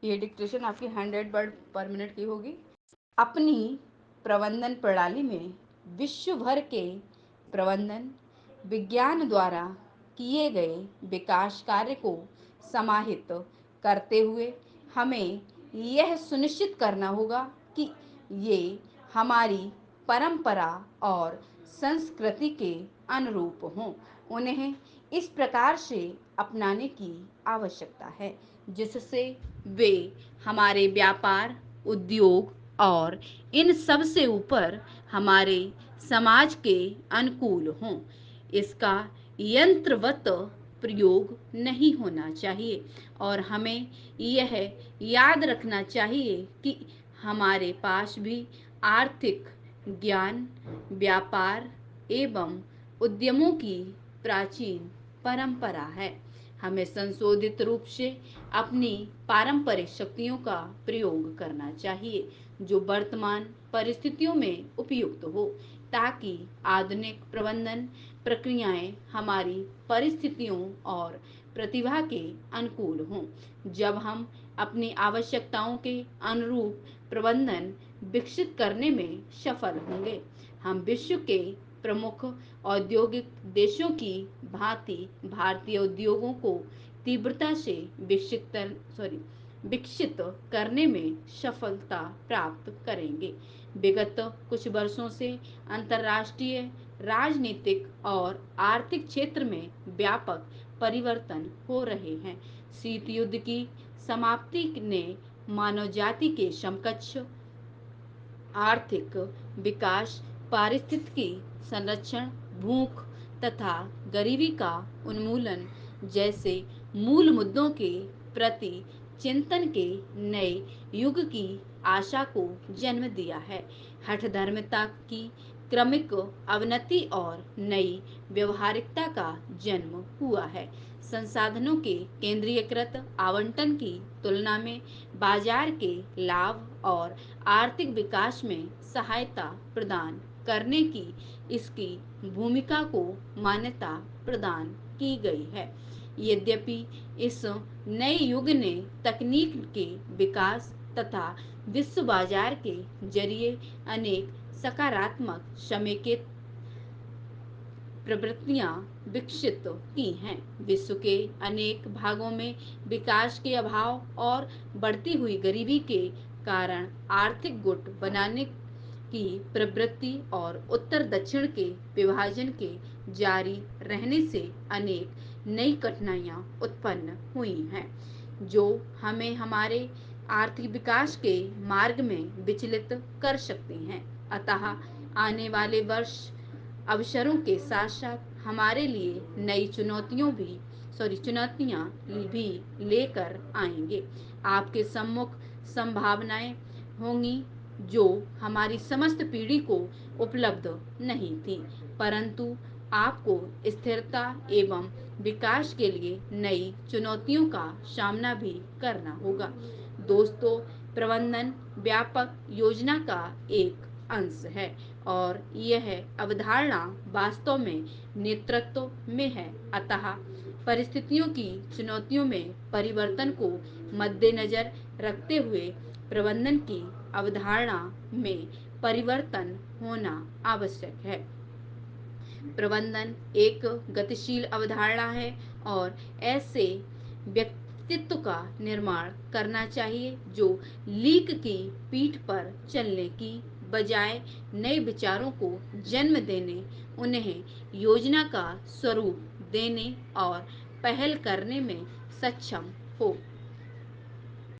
ये डिक्टेशन आपकी 100 वर्ड पर मिनट की होगी। अपनी प्रबंधन प्रणाली में विश्व भर के प्रबंधन विज्ञान द्वारा किए गए विकास कार्य को समाहित करते हुए हमें यह सुनिश्चित करना होगा कि ये हमारी परंपरा और संस्कृति के अनुरूप हों। उन्हें इस प्रकार से अपनाने की आवश्यकता है जिससे वे हमारे व्यापार, उद्योग और इन सब से ऊपर हमारे समाज के अनुकूल हों। इसका यंत्रवत प्रयोग नहीं होना चाहिए और हमें यह याद रखना चाहिए कि हमारे पास भी आर्थिक ज्ञान, व्यापार एवं उद्यमों की प्राचीन परंपरा है। हमें संशोधित रूप से अपनी पारंपरिक शक्तियों का प्रयोग करना चाहिए जो वर्तमान परिस्थितियों में उपयुक्त हो, ताकि आधुनिक प्रबंधन प्रक्रियाएं हमारी परिस्थितियों और प्रतिभा के अनुकूल हों। जब हम अपनी आवश्यकताओं के अनुरूप प्रबंधन विकसित करने में सफल होंगे, हम विश्व के प्रमुख औद्योगिक देशों की भांति भारतीय उद्योगों को तीव्रता से विकसित करने में सफलता प्राप्त करेंगे। विगत कुछ वर्षों से अंतर्राष्ट्रीय राजनीतिक और आर्थिक क्षेत्र में व्यापक परिवर्तन हो रहे हैं। शीत युद्ध की समाप्ति ने मानव जाति के समकक्ष आर्थिक विकास, पारिस्थितिकी संरक्षण, भूख तथा गरीबी का उन्मूलन जैसे मूल मुद्दों के प्रति चिंतन के नए युग की आशा को जन्म दिया है। हठधर्मिता की क्रमिक अवनति और नई व्यवहारिकता का जन्म हुआ है। संसाधनों के केंद्रीयकृत आवंटन की तुलना में बाजार के लाभ और आर्थिक विकास में सहायता प्रदान करने की इसकी भूमिका को मान्यता प्रदान की गई है। यद्यपि इस नए युग ने तकनीक के विकास तथा विश्व बाजार के जरिए अनेक सकारात्मक समेकित प्रवृत्तियां विकसित की हैं। विश्व के अनेक भागों में विकास के अभाव और बढ़ती हुई गरीबी के कारण आर्थिक गुट बनाने की प्रवृत्ति और उत्तर दक्षिण के विभाजन के जारी रहने से अनेक नई कठिनाइयां उत्पन्न हुई हैं जो हमें हमारे आर्थिक विकास के मार्ग में विचलित कर सकती हैं। अतः आने वाले वर्ष अवसरों के साथ साथ हमारे लिए नई चुनौतियां भी लेकर आएंगे। आपके सम्मुख संभावनाएं होंगी जो हमारी समस्त पीढ़ी को उपलब्ध नहीं थी, परंतु आपको स्थिरता एवं विकास के लिए नई चुनौतियों का सामना भी करना होगा। दोस्तों, प्रबंधन व्यापक योजना का एक अंश है और यह अवधारणा वास्तव में नेतृत्व में है। अतः परिस्थितियों की चुनौतियों में परिवर्तन को मद्देनजर रखते हुए प्रबंधन की अवधारणा में परिवर्तन होना आवश्यक है। प्रबंधन एक गतिशील अवधारणा है और ऐसे व्यक्तित्व का निर्माण करना चाहिए जो लीक की पीठ पर चलने की बजाय नए विचारों को जन्म देने, उन्हें योजना का स्वरूप देने और पहल करने में सक्षम हो।